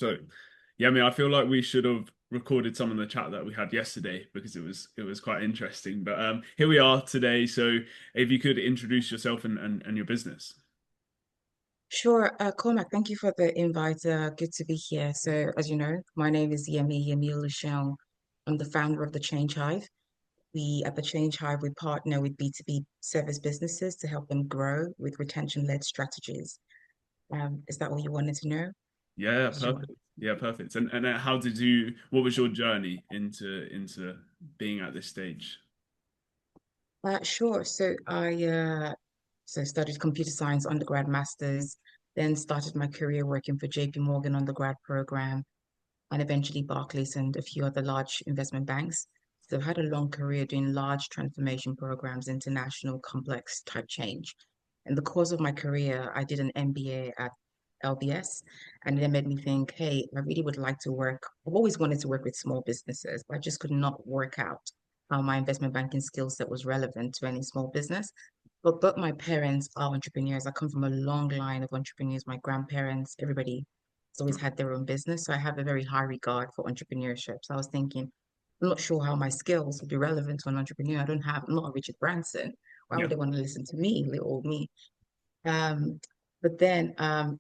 So, yeah, I mean, I feel like we should have recorded some of the chat that we had yesterday because it was quite interesting. But here we are today. So, if you could introduce yourself and your business. Sure, Cormac, thank you for the invite. Good to be here. So, as you know, my name is Yemi Oluseun. I'm the founder of the Change Hive. We at the Change Hive, we partner with B2B service businesses to help them grow with retention-led strategies. Is that what you wanted to know? Yeah, Did you want? perfect. Yeah, perfect. And how did you? What was your journey into being at this stage? Sure. So I studied computer science undergrad, masters, then started my career working for JP Morgan undergrad program, and eventually Barclays and a few other large investment banks. So I've had a long career doing large transformation programs, international complex type change. In the course of my career, I did an MBA at LBS, and it made me think, hey, I really would like to work. I've always wanted to work with small businesses, but I just could not work out how my investment banking skill set was relevant to any small business. But both my parents are entrepreneurs. I come from a long line of entrepreneurs. My grandparents, everybody has always had their own business. So I have a very high regard for entrepreneurship. So I was thinking, I'm not sure how my skills would be relevant to an entrepreneur. I'm not a Richard Branson. Why Yeah. would they want to listen to me, little old me? Um,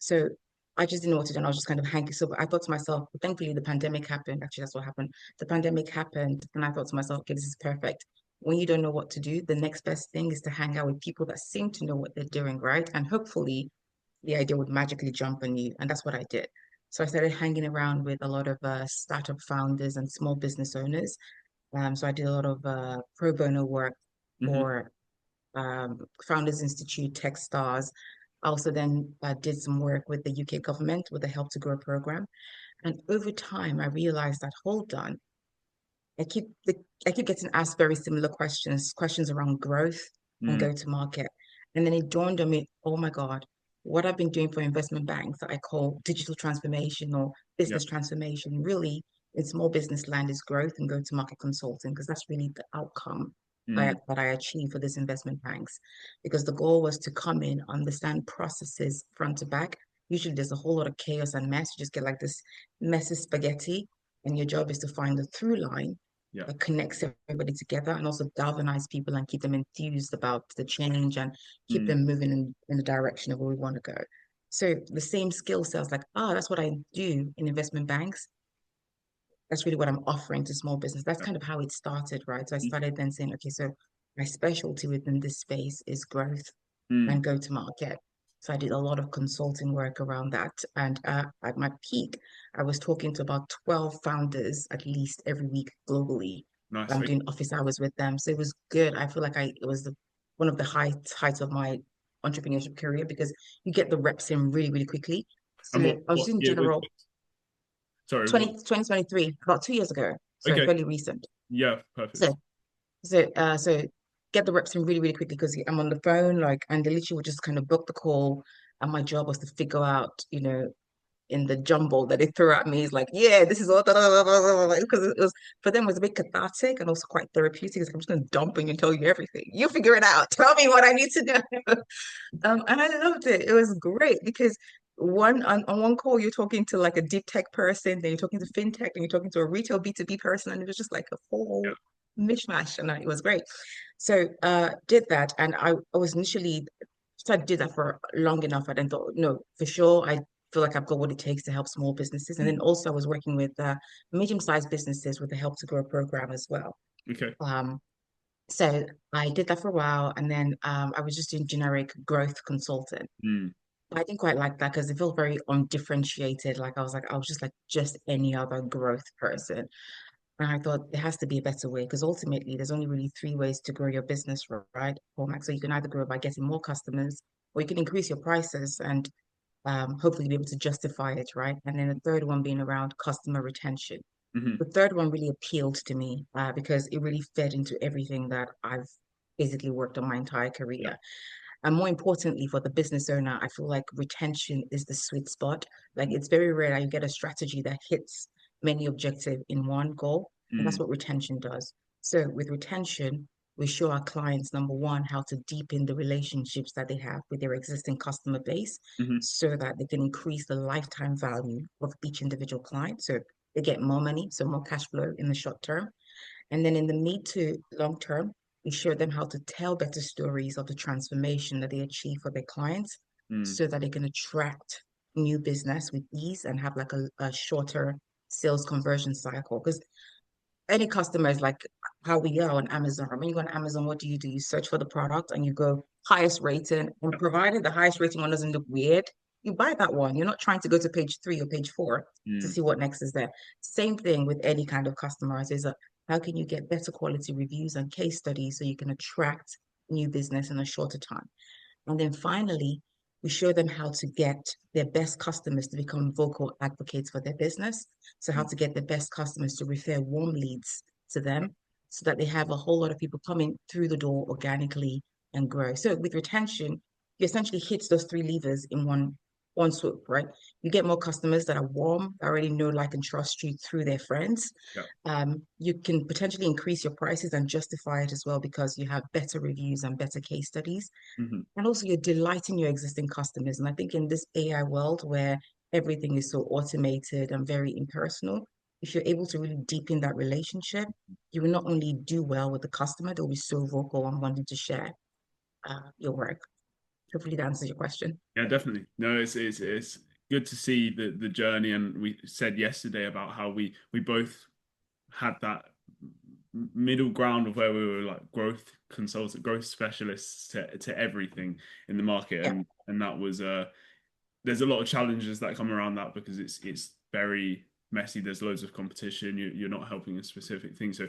so I just didn't know what to do. And I was just kind of hanging. So I thought to myself, thankfully, the pandemic happened. Actually, that's what happened. The pandemic happened. And I thought to myself, okay, this is perfect. When you don't know what to do, the next best thing is to hang out with people that seem to know what they're doing, right? And hopefully, the idea would magically jump on you. And that's what I did. So I started hanging around with a lot of startup founders and small business owners. So I did a lot of pro bono work Hmm. for Founders Institute, Techstars. I also then did some work with the UK government with the Help to Grow program. And over time, I realized that, hold on, I keep the, I keep getting asked very similar questions around growth and Mm, go to market. And then it dawned on me, oh my God, what I've been doing for investment banks that I call digital transformation or yeah. business transformation, really in small business land is growth and go to market consulting, because that's really the outcome Mm, that I achieved for these investment banks. Because the goal was to come in, understand processes front to back. Usually there's a whole lot of chaos and mess. You just get like this messy spaghetti, and your job is to find the through line yeah. that connects everybody together and also galvanize people and keep them enthused about the change and keep Mm, them moving in the direction of where we want to go. So the same skill sets, like, oh, that's what I do in investment banks. That's really what I'm offering to small business. That's yeah. kind of how it started, right? So I Mm, started then saying, okay, so my specialty within this space is growth mm, and go to market. So I did a lot of consulting work around that. And at my peak, I was talking to about 12 founders at least every week globally. nice. I'm Okay. doing office hours with them. So it was good. I feel like it was one of the heights of my entrepreneurship career because you get the reps in really, really quickly. And So I was what doing year was general this? Sorry, what? 2023, about 2 years ago. So Okay. fairly recent. Yeah, perfect. So so get the reps in really, really quickly because I'm on the phone, like, and they literally would just kind of book the call. And my job was to figure out, in the jumble that they threw at me, is like, yeah, this is all because it was for them it was a bit cathartic and also quite therapeutic. It's like, I'm just gonna dump on you and tell you everything. You figure it out. Tell me what I need to know. And I loved it. It was great because on one call you're talking to like a deep tech person, then you're talking to fintech, then you're talking to a retail B2B person, and it was just like a Yeah. whole mishmash, and it was great. So did that, and I was initially so I did that for long enough. I then thought, no, for sure, I feel like I've got what it takes to help small businesses, and then Mm, also I was working with medium-sized businesses with the Help to Grow program as well. okay. Um, so I did that for a while, and then I was just doing generic growth consulting. Mm, I didn't quite like that because it felt very undifferentiated. I was just like just any other growth person. And I thought there has to be a better way because ultimately there's only really three ways to grow your business, right? Formax. So you can either grow by getting more customers, or you can increase your prices and hopefully be able to justify it, right? And then the third one being around customer retention. hmm. The third one really appealed to me because it really fed into everything that I've basically worked on my entire Yeah. career. And more importantly, for the business owner, I feel like retention is the sweet spot. Like it's very rare that you get a strategy that hits many objectives in one goal. And that's Mm, what retention does. So with retention, we show our clients, number one, how to deepen the relationships that they have with their existing customer base Hmm. so that they can increase the lifetime value of each individual client. So they get more money, so more cash flow in the short term. And then in the mid to long term, we show them how to tell better stories of the transformation that they achieve for their clients Mm. so that they can attract new business with ease and have like a shorter sales conversion cycle. Because any customer is like how we are on Amazon. When you go on Amazon, what do? You search for the product and you go highest rating. And provided the highest rating one doesn't look weird, you buy that one. You're not trying to go to page 3 or page 4 to Mm. see what next is there. Same thing with any kind of customers is how can you get better quality reviews and case studies so you can attract new business in a shorter time? And then finally, we show them how to get their best customers to become vocal advocates for their business. So, how Mm. to get the best customers to refer warm leads to them so that they have a whole lot of people coming through the door organically and grow. So, with retention, you essentially hit those three levers in one swoop, right? You get more customers that are warm, that already know, like, and trust you through their friends. Yeah. You can potentially increase your prices and justify it as well because you have better reviews and better case studies. Hmm. And also, you're delighting your existing customers. And I think in this AI world where everything is so automated and very impersonal, if you're able to really deepen that relationship, you will not only do well with the customer, they'll be so vocal and wanting to share your work. Hopefully, that answers your question. Yeah, definitely. No, it's good to see the journey, and we said yesterday about how we both had that middle ground of where we were like growth consultant, growth specialists to everything in the market, Yeah. and that was there's a lot of challenges that come around that because it's very messy. There's loads of competition. You're not helping a specific thing. So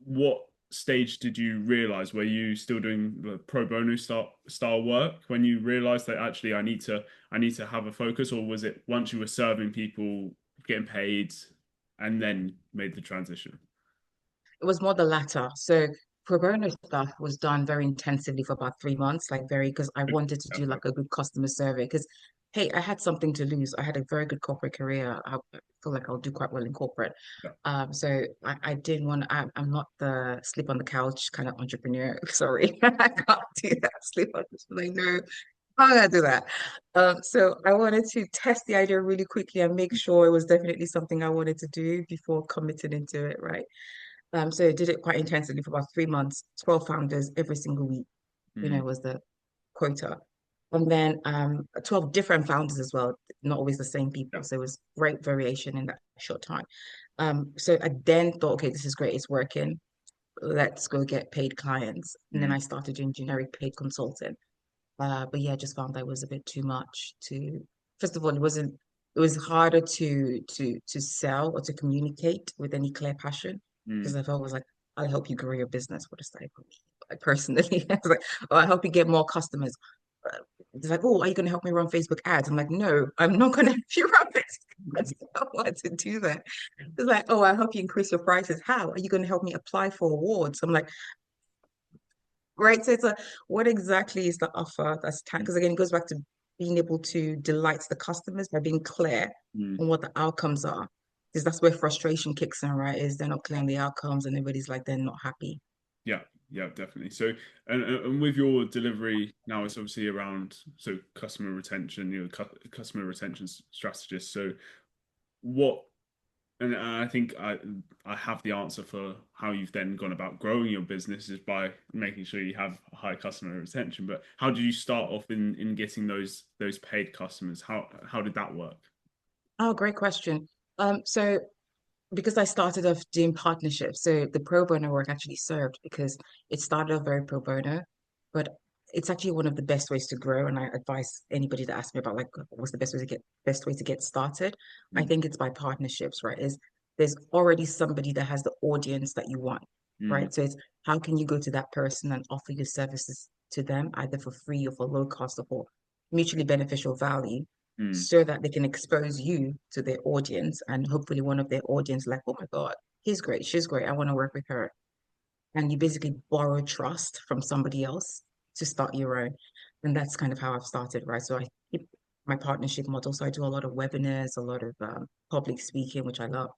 what stage did you realize? Were you still doing the pro bono style work when you realized that actually I need to have a focus, or was it once you were serving people, getting paid, and then made the transition? It was more the latter. So pro bono stuff was done very intensively for about 3 months, like very because I wanted to do like a good customer survey. Because hey, I had something to lose. I had a very good corporate career. I feel like I'll do quite well in corporate. Yeah. So I didn't want. I'm not the sleep on the couch kind of entrepreneur. Sorry, I can't do that. Sleep on the like no. I'm gonna do that. So I wanted to test the idea really quickly and make sure it was definitely something I wanted to do before committing into it, right? So I did it quite intensively for about 3 months, 12 founders every single week, Mm. was the quota. And then 12 different founders as well, not always the same Yeah. people. So it was great variation in that short time. So I then thought, okay, this is great, it's working. Let's go get paid clients. And then Mm. I started doing generic paid consulting. But yeah, I just found that was a bit too much to, first of all, it was harder to sell or to communicate with any clear passion because Mm. I felt was like, I'll help you grow your business. What is that? Like personally, I was like, oh, I'll help you get more customers. Uh, It's like, oh, are you going to help me run Facebook ads? I'm like, no, I'm not going to help you run Facebook ads. I don't want to do that. It's like, oh, I'll help you increase your prices. How? Are you going to help me apply for awards? I'm like, right. So it's a what exactly is the offer that's because again, it goes back to being able to delight the customers by being clear Mm. on what the outcomes are. Because that's where frustration kicks in, right? Is they're not clear on the outcomes and everybody's like they're not happy. Yeah, yeah, definitely. So, and with your delivery now, it's obviously around customer retention, customer retention strategist. So, what? And I think I have the answer for how you've then gone about growing your business is by making sure you have high customer retention. But how did you start off in getting those paid customers? How did that work? Oh, great question. So because I started off doing partnerships, so the pro bono work actually served because it started off very pro bono, but it's actually one of the best ways to grow. And I advise anybody to ask me about like what's the best way to get started. I Mm. think it's by partnerships, right? Is there's already somebody that has the audience that you want, Mm. right? So it's how can you go to that person and offer your services to them either for free or for low cost or for mutually beneficial value Mm. so that they can expose you to their audience and hopefully one of their audience like, oh my God, he's great, she's great, I want to work with her. And you basically borrow trust from somebody else to start your own. And that's kind of how I've started, right? So I keep my partnership model. So I do a lot of webinars, a lot of public speaking, which I love,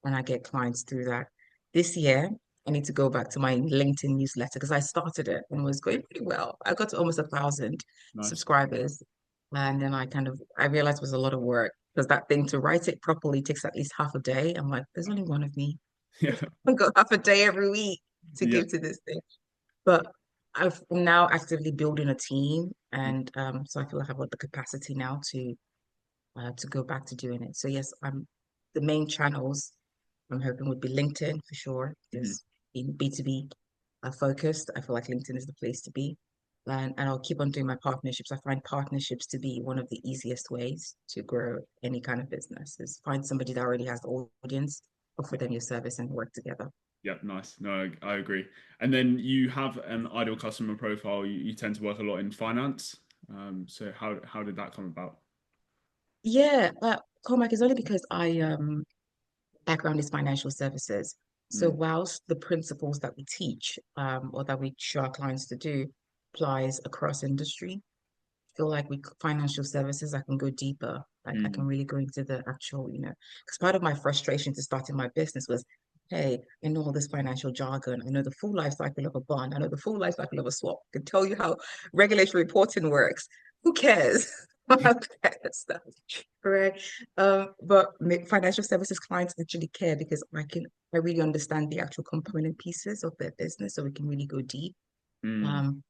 and I get clients through that. This year, I need to go back to my LinkedIn newsletter because I started it and was going pretty well. I got to almost 1,000 Nice. subscribers, and then I realized it was a lot of work because that thing to write it properly takes at least half a day. I'm like, there's only one of me. Yeah. I've got half a day every week to Yeah. give to this thing. But I've now actively building a team, Mm, and so I feel like I've got the capacity now to go back to doing it. So yes, I'm the main channels I'm hoping would be LinkedIn for sure. mhm. Because in B2B focused, I feel like LinkedIn is the place to be. And I'll keep on doing my partnerships. I find partnerships to be one of the easiest ways to grow any kind of business is find somebody that already has the audience, offer them your service and work together. Yeah, nice. No, I agree. And then you have an ideal customer profile. You tend to work a lot in finance. So how did that come about? Yeah, Cormac is only because I background is financial services. So Mm, whilst the principles that we teach or that we show our clients to do applies across industry, I feel like with financial services, I can go deeper. Like I can mm, really go into the actual, because part of my frustration to starting my business was, hey, I know all this financial jargon. I know the full life cycle of a bond. I know the full life cycle of a swap. I can tell you how regulatory reporting works. Who cares? About that stuff, right? But financial services clients actually care because I really understand the actual component pieces of their business, so we can really go deep. mm. Um,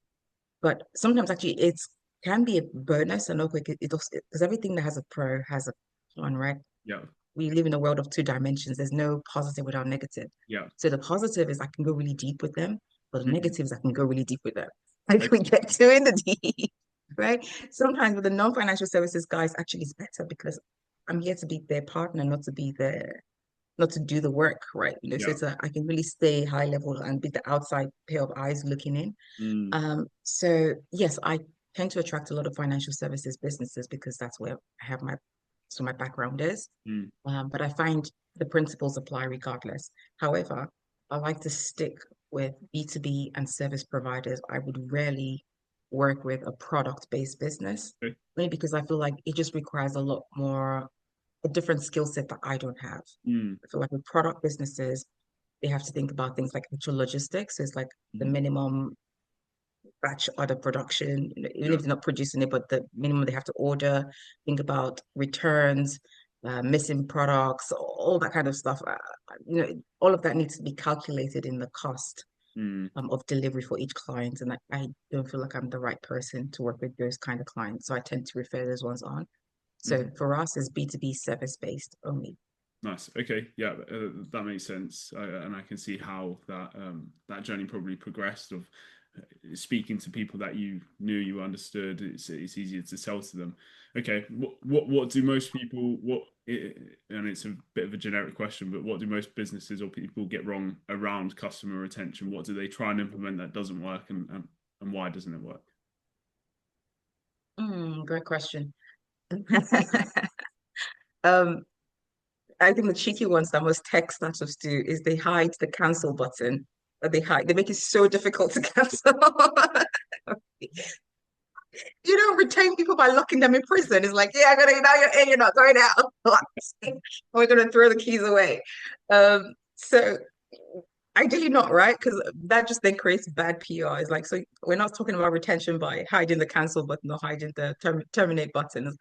but sometimes actually it's can be a bonus and okay, it also because everything that has a pro has a con, right? Yeah, We live in a world of two dimensions. There's no positive without negative. yeah. So the positive is I can go really deep with them, but the Mhm. negative is I can go really deep with them. Like we Okay. get too in the deep, right? Sometimes with the non-financial services guys, actually it's better because I'm here to be their partner, not to do the work, right? So Yeah. I can really stay high level and be the outside pair of eyes looking in. Mm, So yes, I tend to attract a lot of financial services businesses because that's where I have my background is. mm. But I find the principles apply regardless. However, I like to stick with B2B and service providers. I would rarely work with a product-based business, Okay. only because I feel like it just requires a different skill set that I don't have. Mm, I feel like with product businesses, they have to think about things like actual logistics. So it's like the mhm. minimum batch order production, even Yeah. if they're not producing it, but the minimum they have to order, think about returns, missing products, all that kind of stuff. All of that needs to be calculated in the cost Mm, of delivery for each client. And I don't feel like I'm the right person to work with those kind of clients. So I tend to refer those ones on. So mhm. for us, it's B2B service based only. Nice. Okay. Yeah, that makes sense, and I can see how that journey probably progressed. Of speaking to people that you knew, you understood. It's easier to sell to them. Okay. What do most people and it's a bit of a generic question, but what do most businesses or people get wrong around customer retention? What do they try and implement that doesn't work, and why doesn't it work? Great question. Um, I think the cheeky ones that most tech startups do is they hide the cancel button. They make it so difficult to cancel. You don't retain people by locking them in prison. It's like, yeah, I'm gonna now you're in, you're not going out. We're gonna throw the keys away. So ideally not, right? Because that just then creates bad PR. It's like, so we're not talking about retention by hiding the cancel button or hiding the terminate buttons.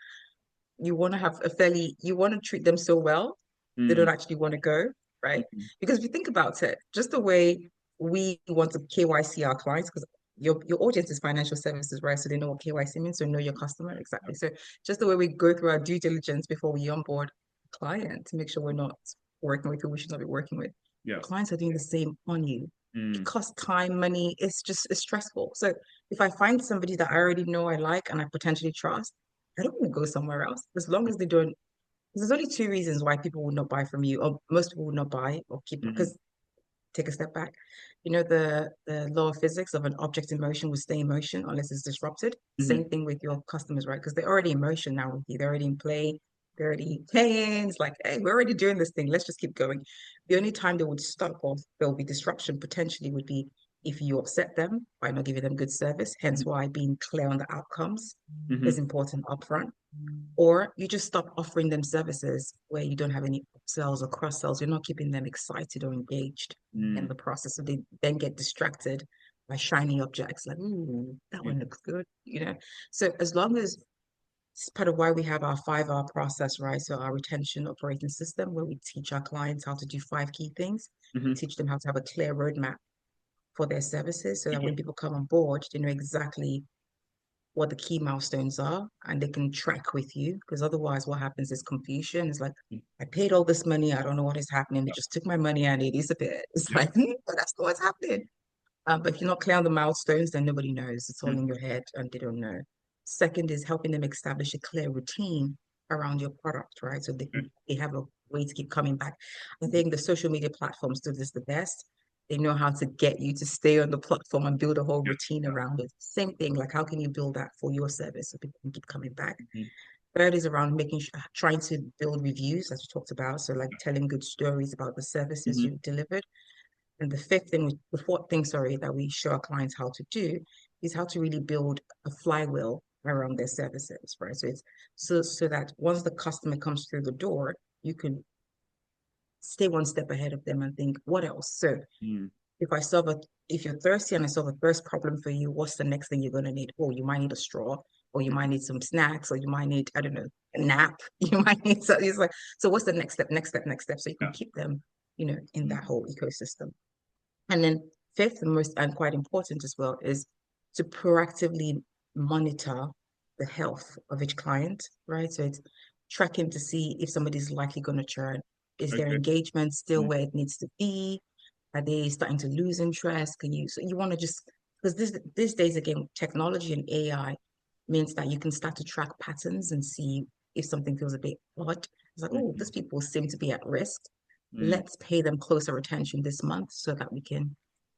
You want to treat them so well, they don't Mm, actually want to go, right? mhm, Because if you think about it, just the way we want to KYC our clients, because your audience is financial services, right? So they know what KYC means, so know your customer exactly. So just the way we go through our due diligence before we onboard a client to make sure we're not working with who we should not be working with. yeah. Clients are doing the same on you. It Mm, costs time, money. It's stressful. So if I find somebody that I already know I like and I potentially trust, I don't want to go somewhere else as long as they don't. There's only two reasons why people would not buy from you, or most people would not buy or keep. mhm, Because take a step back, the law of physics of an object in motion will stay in motion unless it's disrupted. mhm, Same thing with your customers, right? Because they're already in motion now with you. They're already in play. They're already paying. It's like, hey, we're already doing this thing. Let's just keep going. The only time they would stop or there'll be disruption potentially would be if you upset them by not giving them good service, hence why being clear on the outcomes Mm-hmm. is important upfront, or you just stop offering them services where you don't have any upsells or cross sells. You're not keeping them excited or engaged in Mm. the process. So they then get distracted by shiny objects like, ooh, that Yeah. one looks good, you know? So as long as it's part of why we have our 5R process, right? So our retention operating system, where we teach our clients how to do 5 key things. We Mm-hmm. teach them how to have a clear roadmap for their services so that Yeah. when people come on board, they know exactly what the key milestones are and they can track with you. Because otherwise, what happens is confusion. It's like, I paid all this money. I don't know what is happening. They just took my money and it disappeared. It's Yeah. like, but that's not what's happening. But if you're not clear on the milestones, then nobody knows. It's all Mm. in your head and they don't know. Second is helping them establish a clear routine around your product, right? So they have a way to keep coming back. I think the social media platforms do this the best. They know how to get you to stay on the platform and build a whole Yeah. routine around it. Same thing, like how can you build that for your service so people can keep coming back? Mhm. Third is around trying to build reviews, as we talked about. So like telling good stories about the services Mhm. you delivered. And the fourth thing, sorry, that we show our clients how to do is how to really build a flywheel around their services, right? So it's so that once the customer comes through the door, you can stay one step ahead of them and think, what else? So Mm. if I solve a if you're thirsty and I solve a thirst problem for you, what's the next thing you're gonna need? Oh, you might need a straw, or you might need some snacks, or you might need, I don't know, a nap. You might need so it's like, so what's the next step, next step, next step? So you can Yeah. keep them, in Mm. that whole ecosystem. And then fifth and most and quite important as well is to proactively monitor the health of each client, right? So it's tracking to see if somebody's likely going to churn. Is their Okay. engagement still Mm. where it needs to be? Are they starting to lose interest? So you want to just, because these days again, technology and AI means that you can start to track patterns and see if something feels a bit odd. It's like, oh, Mhm. these people seem to be at risk. Mm. Let's pay them closer attention this month so that we can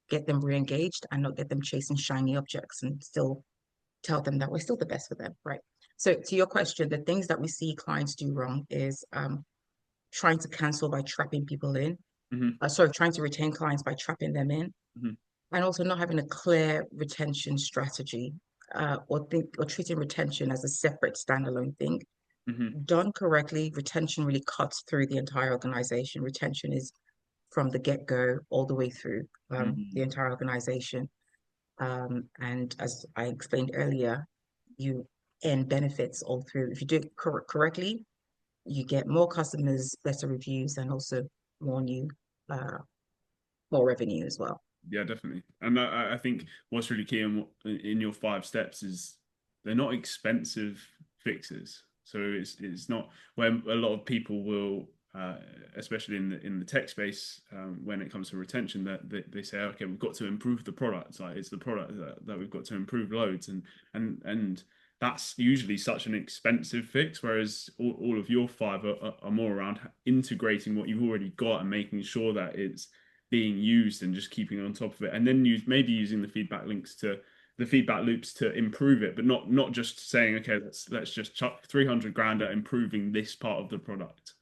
get them re-engaged and not get them chasing shiny objects and still tell them that we're still the best for them, right? So to your question, the things that we see clients do wrong is trying to cancel by trapping people in. Mhm. Sorry, trying to retain clients by trapping them in, Mhm. and also not having a clear retention strategy, or treating retention as a separate standalone thing. Mhm. Done correctly, retention really cuts through the entire organization. Retention is from the get-go all the way through the Mhm. entire organization. And as I explained earlier, you earn benefits all through. If you do it correctly, you get more customers, better reviews, and also more new, uh, more revenue as well. Yeah, definitely. And I think what's really key in your 5 steps is they're not expensive fixes. So it's not when a lot of people will, especially in the tech space, when it comes to retention, that they say, okay, we've got to improve the product. Like it's the product that we've got to improve loads, and that's usually such an expensive fix. Whereas all of your 5 are more around integrating what you've already got and making sure that it's being used and just keeping on top of it, and then maybe using the feedback loops to improve it, but not just saying, okay, let's just chuck 300 grand at improving this part of the product.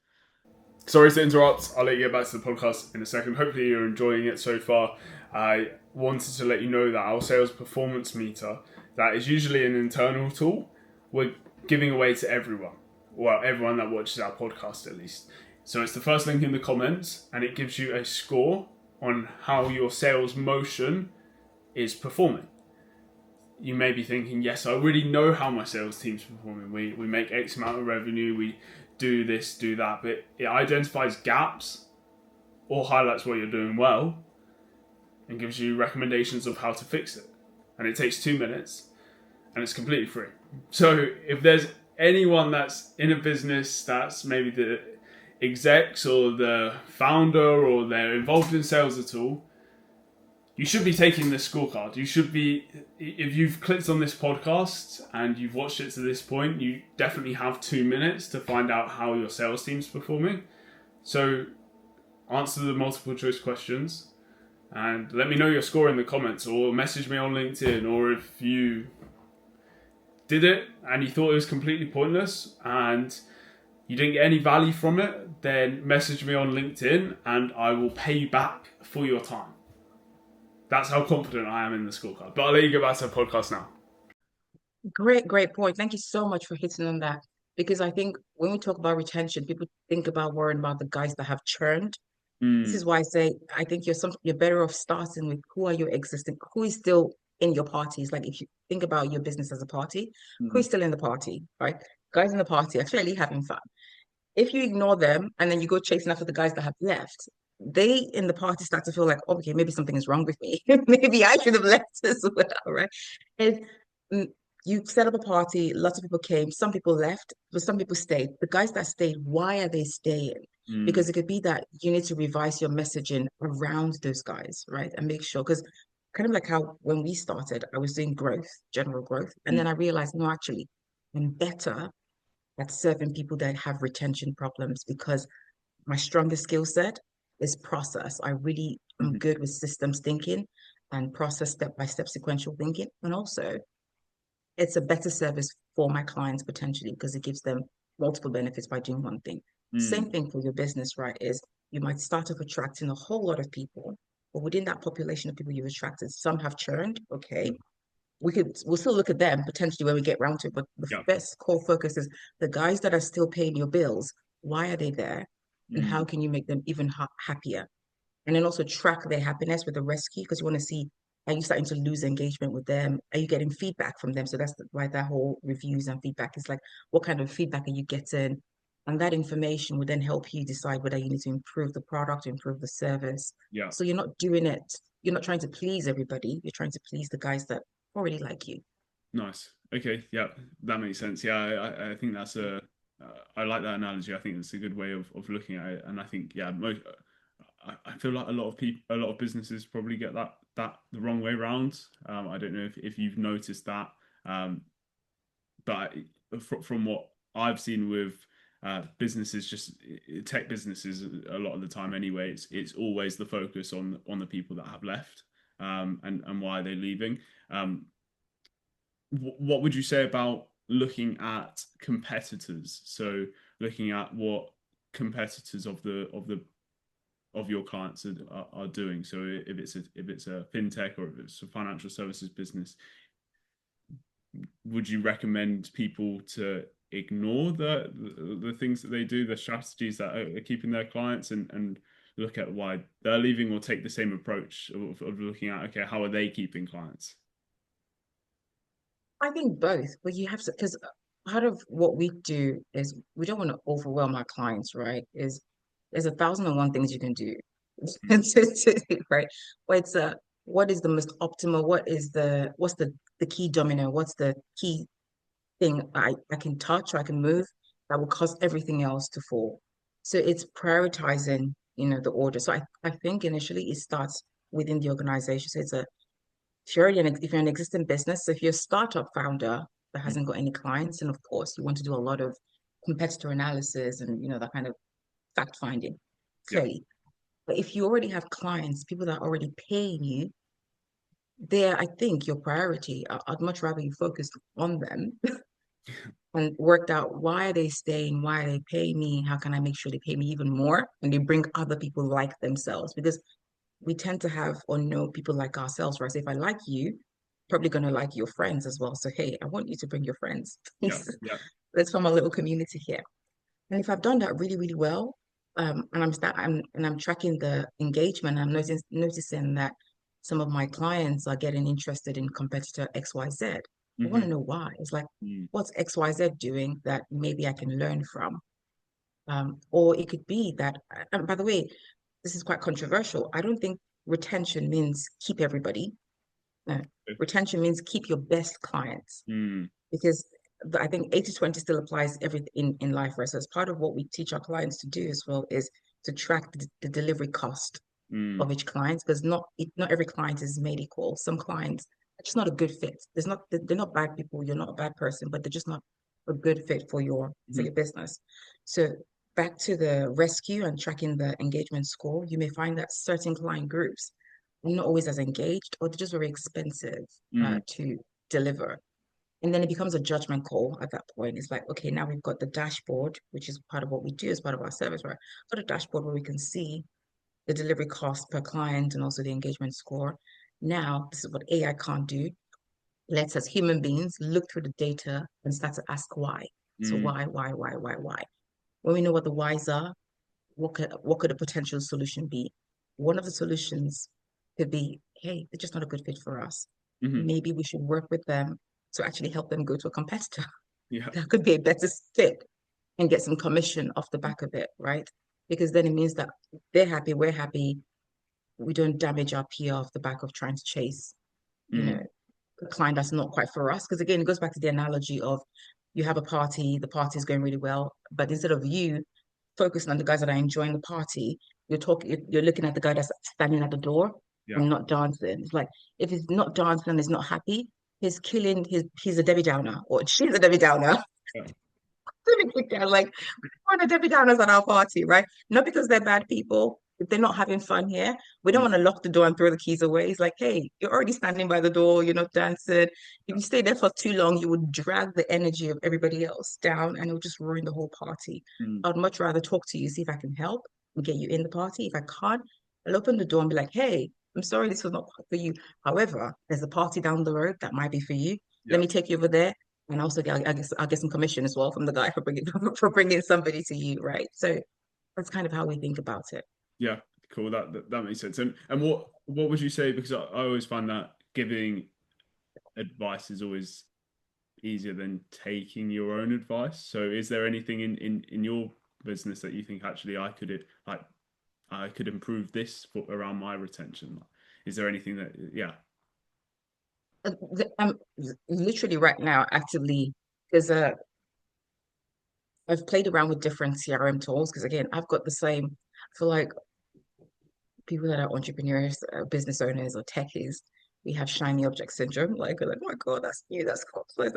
Sorry to interrupt. I'll let you get back to the podcast in a second. Hopefully you're enjoying it so far. I wanted to let you know that our sales performance meter, that is usually an internal tool, we're giving away to everyone. Well, everyone that watches our podcast at least. So it's the first link in the comments, and it gives you a score on how your sales motion is performing. You may be thinking, yes, I already know how my sales team's performing. We make X amount of revenue, we do this, do that, but it identifies gaps or highlights what you're doing well and gives you recommendations of how to fix it. And it takes 2 minutes and it's completely free. So if there's anyone that's in a business that's maybe the execs or the founder or they're involved in sales at all, you should be taking this scorecard. You should be, if you've clicked on this podcast and you've watched it to this point, you definitely have 2 minutes to find out how your sales team's performing. So answer the multiple choice questions and let me know your score in the comments, or message me on LinkedIn, or if you did it and you thought it was completely pointless and you didn't get any value from it, then message me on LinkedIn and I will pay you back for your time. That's how confident I am in the scorecard. But I'll let you go back to the podcast now. Great point. Thank you so much for hitting on that. Because I think when we talk about retention, people think about worrying about the guys that have churned. This Mm, is why I say I think you're better off starting with who are your existing, who is still in your parties. Like if you think about your business as a party, who mhm, is still in the party, right? Guys in the party are clearly having fun. If you ignore them and then you go chasing after the guys that have left, they in the party start to feel like, oh, okay, maybe something is wrong with me. Maybe I should have left as well, right? And mm, you set up a party, lots of people came, some people left, but some people stayed. The guys that stayed, why are they staying? mm, Because it could be that you need to revise your messaging around those guys, right? And make sure, because kind of like how when we started, I was doing growth, general growth. And mm, then I realized, no, actually, I'm better at serving people that have retention problems because my strongest skill set is process. I really am mhm, good with systems thinking and process step by step sequential thinking. And also, it's a better service for my clients potentially because it gives them multiple benefits by doing one thing. Same mm, thing for your business, right? Is you might start off attracting a whole lot of people, but within that population of people you've attracted, some have churned. Okay, mm. we'll still look at them potentially when we get round to it, but the Yeah. best core focus is the guys that are still paying your bills. Why are they there? And how Mm, can you make them even happier? And then also track their happiness with the rescue because you want to see, are you starting to lose engagement with them? Are you getting feedback from them? So that's why that whole reviews and feedback is like, what kind of feedback are you getting? And that information would then help you decide whether you need to improve the product, improve the service. yeah. So you're not doing it, you're not trying to please everybody. You're trying to please the guys that already like you. Nice. Okay. Yeah, that makes sense. Yeah, I think that's I like that analogy. I think it's a good way of looking at it. And I think, yeah, I feel like a lot of people, a lot of businesses probably get that the wrong way around. I don't know if you've noticed that. Um, but from what I've seen with businesses, just tech businesses, a lot of the time anyway, it's always the focus on the people that have left, and why they're leaving. Um, what would you say about looking at competitors? So looking at what competitors of your clients are doing. So if it's a fintech or if it's a financial services business, would you recommend people to ignore the things that they do, the strategies that are keeping their clients, and look at why they're leaving, or take the same approach of looking at, okay, how are they keeping clients? I think both, but you have to, because part of what we do is we don't want to overwhelm our clients, right? Is there's 1,001 things you can do, Mm, right? But it's what is the most optimal? What's the key domino? What's the key thing I can touch or I can move that will cause everything else to fall? So it's prioritizing, the order. So I think initially it starts within the organization. So it's a if you're an existing business, so if you're a startup founder that mm, hasn't got any clients, and of course you want to do a lot of competitor analysis and that kind of fact finding, yeah. clearly. But if you already have clients, people that are already paying you, I think your priority. I'd much rather you focus on them and worked out why are they staying, why are they paying me, how can I make sure they pay me even more, and they bring other people like themselves because we tend to have or know people like ourselves, right? So if I like you, probably gonna like your friends as well. So hey, I want you to bring your friends. Yeah, yeah. Let's form a little community here. And if I've done that really, really well, and I'm tracking the engagement, I'm noticing that some of my clients are getting interested in competitor XYZ. I want Hmm. to know why. It's like, Mm, what's XYZ doing that maybe I can learn from? Or it could be that, and by the way, this is quite controversial. I don't think retention means keep everybody. No. okay. Retention means keep your best clients Mm, because I think 80/20 still applies everything in life, right? So as part of what we teach our clients to do as well is to track the delivery cost mm, of each client because not every client is made equal. Some clients are just not a good fit. They're not bad people. You're not a bad person, but they're just not a good fit for your mhm, business. So back to the rescue and tracking the engagement score, you may find that certain client groups are not always as engaged or they're just very expensive mm, to deliver. And then it becomes a judgment call at that point. It's like, okay, now we've got the dashboard, which is part of what we do as part of our service, right? Got a dashboard where we can see the delivery cost per client and also the engagement score. Now, this is what AI can't do. Let's, as human beings, look through the data and start to ask why. So Mm, why? When we know what the whys are, what could a potential solution be? One of the solutions could be, hey, they're just not a good fit for us. hmm. Maybe we should work with them to actually help them go to a competitor Yeah. that could be a better fit and get some commission off the back of it, right? Because then it means that they're happy, we're happy. We don't damage our PR off the back of trying to chase, you know, Mm, a client that's not quite for us. Because again, it goes back to the analogy of you have a party, the party is going really well, but instead of you focusing on the guys that are enjoying the party, you're looking at the guy that's standing at the door yeah. and not dancing. It's like if he's not dancing and he's not happy, he's a Debbie Downer or she's a Debbie Downer. Yeah. Like, we want a Debbie Downers at our party, right? Not because they're bad people. If they're not having fun here, we don't Mm, want to lock the door and throw the keys away. It's like, hey, you're already standing by the door, you're not dancing. If yeah. you stay there for too long, you would drag the energy of everybody else down and it will just ruin the whole party. Mm, I'd much rather talk to you, see if I can help and get you in the party. If I can't, I'll open the door and be like, hey, I'm sorry this was not for you. However, there's a party down the road that might be for you. Let yeah. me take you over there and also I guess I'll get some commission as well from the guy for bringing for bringing somebody to you, right? So that's kind of how we think about it. Yeah. Cool. That makes sense. And what would you say? Because I always find that giving advice is always easier than taking your own advice. So is there anything in your business that you think actually I could improve this for around my retention? Is there anything that yeah. I'm literally right now actively because I've played around with different CRM tools because again I've got the same. I feel like people that are entrepreneurs, business owners, or techies, we have shiny object syndrome. Like, we're like, oh my God, that's new, that's cool. So I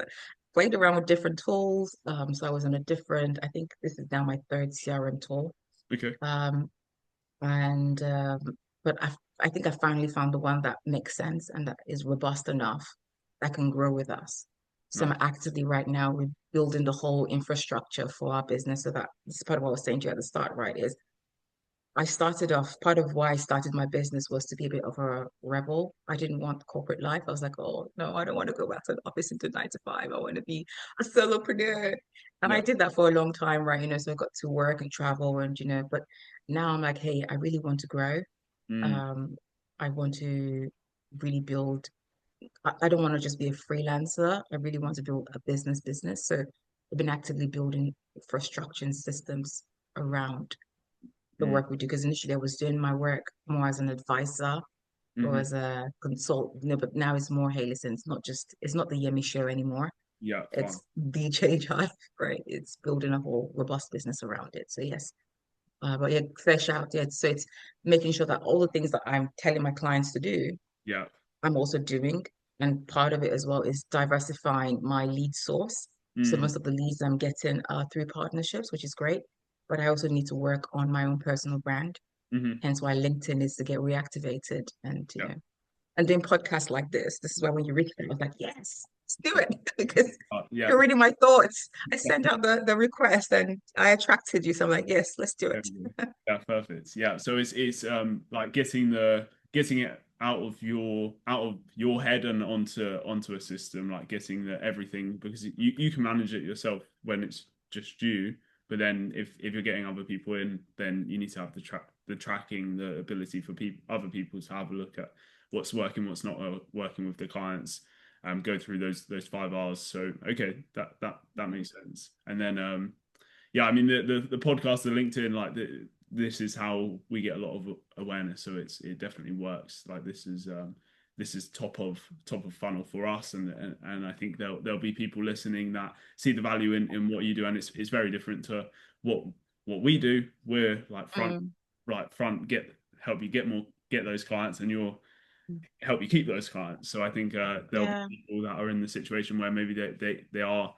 played around with different tools. So I was on a different, I think this is now my third CRM tool. Okay. Um, and but I think I finally found the one that makes sense and that is robust enough that can grow with us. So I'm Nice. actively right now we're building the whole infrastructure for our business so that this is part of what I was saying to you at the start, right? Is I started off, part of why I started my business was to be a bit of a rebel. I didn't want corporate life. I was like, oh, no, I don't want to go back to the office into 9 to 5. I want to be a solopreneur. And I Yeah. did that for a long time, right? So I got to work and travel but now I'm like, hey, I really want to grow. Mm, Um, I want to really build, I don't want to just be a freelancer. I really want to build a business. So I've been actively building infrastructure and systems around the mm, work we do because initially I was doing my work more as an advisor or hmm. as a consultant, but now it's more, hey, listen, it's not the Yemi show anymore. Yeah. Fine. It's the Change Hive, right? It's building a whole robust business around it. So yes, but yeah, fair shout. Yeah, so it's making sure that all the things that I'm telling my clients to do, Yeah. I'm also doing. And part of it as well is diversifying my lead source. So Mm, most of the leads I'm getting are through partnerships, which is great. But I also need to work on my own personal brand. hmm. Hence why LinkedIn needs to get reactivated and Yeah. and doing podcasts like this. This is why when you reached out, I was like, yes, let's do it because Yeah. you're reading my thoughts. I sent out the request and I attracted you. So I'm like, yes, let's do There it. we go. Yeah, perfect. Yeah, so it's like getting it out of your head and onto a system, like getting the everything because you can manage it yourself when it's just you, but then if you're getting other people in, then you need to have the tracking, the ability for other people to have a look at what's working, what's not working with the clients, go through those 5 R's. So okay, that makes sense. And then yeah, I mean the podcast, the LinkedIn, this is how we get a lot of awareness. So it definitely works. Like this is top of funnel for us, and I think there'll be people listening that see the value in what you do, and it's very different to what what we do. We're like Mm, front get help you get those clients, and you're help you keep those clients. So I think there'll be yeah. people that are in the situation where maybe they are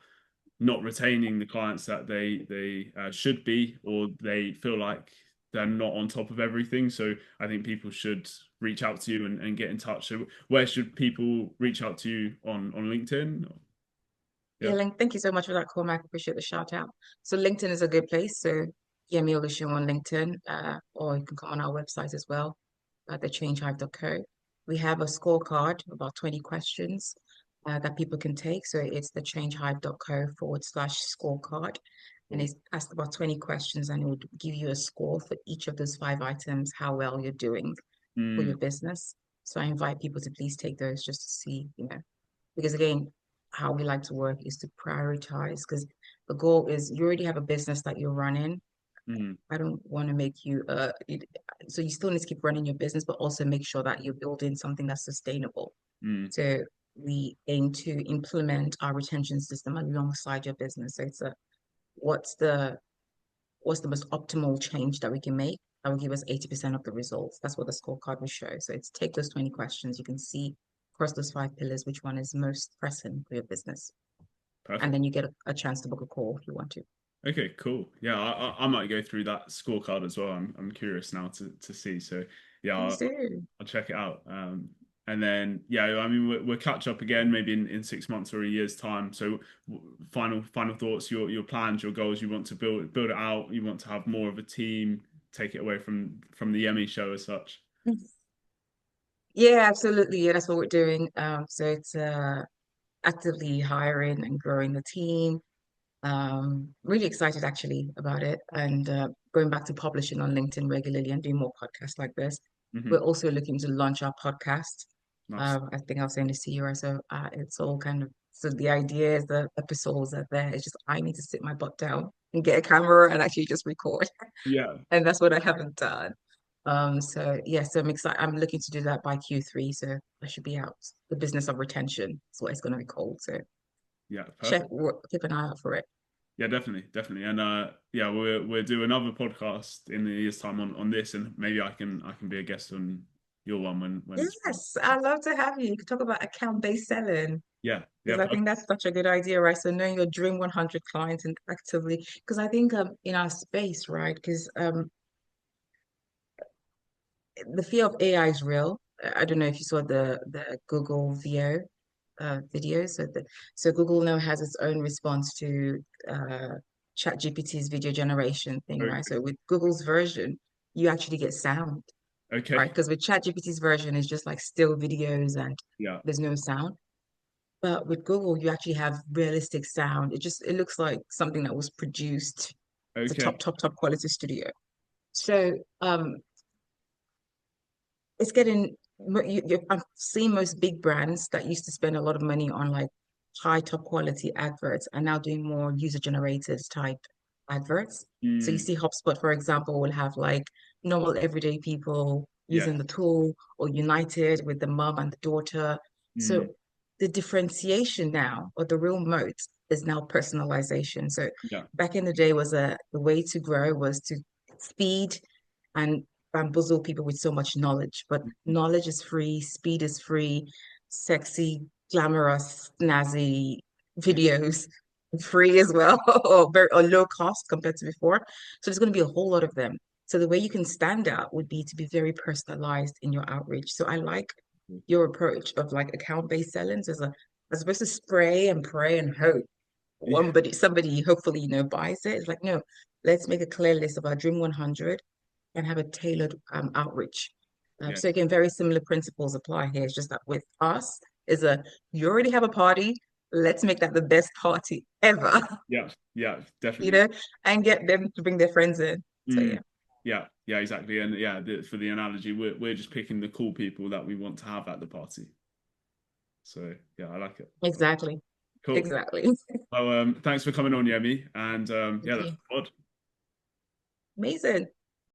not retaining the clients that they should be, or they feel like they're not on top of everything. So I think people should reach out to you and get in touch. So where should people reach out to you on LinkedIn? Yeah, Yeah. thank you so much for that call, Mac. Appreciate the shout out. So LinkedIn is a good place. So Yemi Oluseun on LinkedIn, or you can come on our website as well, thechangehive.co. We have a scorecard, about 20 questions that people can take. So it's the changehive.co/scorecard. And Cool. it's asked about 20 questions and it would give you a score for each of those 5 items, how well you're doing for Mm, your business. So I invite people to please take those just to see, because again, how we like to work is to prioritize because the goal is you already have a business that you're running. mm, I don't want to make you so you still need to keep running your business, but also make sure that you're building something that's sustainable. mm, So we aim to implement our retention system alongside your business. So it's a what's the what's the most optimal change that we can make that will give us 80% of the results. That's what the scorecard will show. So it's take those 20 questions. You can see across those 5 pillars which one is most pressing for your business. And perfect. then you get a chance to book a call if you want to. Okay, cool. Yeah, I might go through that scorecard as well. I'm curious now to see. So yeah, Please do. I'll check it out. And then yeah, I mean we'll catch up again maybe in 6 months or a year's time. So final thoughts, your plans, your goals. You want to build it out. You want to have more of a team. Take it away from the Yemi show as such. Yeah, absolutely. Yeah, that's what we're doing. So it's actively hiring and growing the team. Really excited actually about it and going back to publishing on LinkedIn regularly and doing more podcasts like this. We're Hmm. also looking to launch our podcast. Nice. I think I was saying this to you, right? So it's all kind of so the idea is the episodes are there. It's just I need to sit my butt down and get a camera and actually just record. Yeah. And that's what I haven't done. So yeah, so I'm excited. I'm looking to do that by Q3. So I should be out. The business of retention is what it's going to be called. So Yeah. check, Perfect. keep an eye out for it. Yeah, definitely. And yeah, we'll do another podcast in a year's time on this, and maybe I can be a guest on your one when it's ready. Yes, I'd love to have you. You could talk about account-based selling Yeah, yeah, because I think perfect. that's such a good idea, right? So knowing your dream 100 clients and actively, because I think in our space, right? Because the fear of AI is real. I don't know if you saw the Google VO videos. So Google now has its own response to ChatGPT's video generation thing, right? Okay. So with Google's version, you actually get sound, right? Okay. Because with ChatGPT's version, it's just like still videos and Yeah. there's no sound. But with Google, you actually have realistic sound. It looks like something that was produced. It's a Okay. top quality studio. So it's getting I'm seeing most big brands that used to spend a lot of money on like high top quality adverts are now doing more user generated type adverts. So you Mm, see HubSpot, for example, will have like normal everyday people yeah. using the tool or United with the mom and the daughter. Mm, So the differentiation now or the real moat is now personalization. So yeah. back in the day was the way to grow was to speed and bamboozle people with so much knowledge. But knowledge is free, speed is free, sexy, glamorous, snazzy videos free as well, or low cost compared to before. So there's going to be a whole lot of them. So the way you can stand out would be to be very personalized in your outreach. So I like your approach of like account-based selling as opposed to spray and pray and hope Yeah. somebody hopefully buys it. It's like no, let's make a clear list of our dream 100 and have a tailored outreach. Yeah. So again, very similar principles apply here. It's just that with us is you already have a party. Let's make that the best party ever, Yeah. Yeah. you Definitely. know, and get them to bring their friends in. So Mm, yeah, yeah. Yeah. Exactly. And yeah, for the analogy, we're just picking the cool people that we want to have at the party. So yeah, I like it. exactly, Cool. exactly. Well, thanks for coming on, Yemi. And yeah, Thank that's you. the pod. Amazing.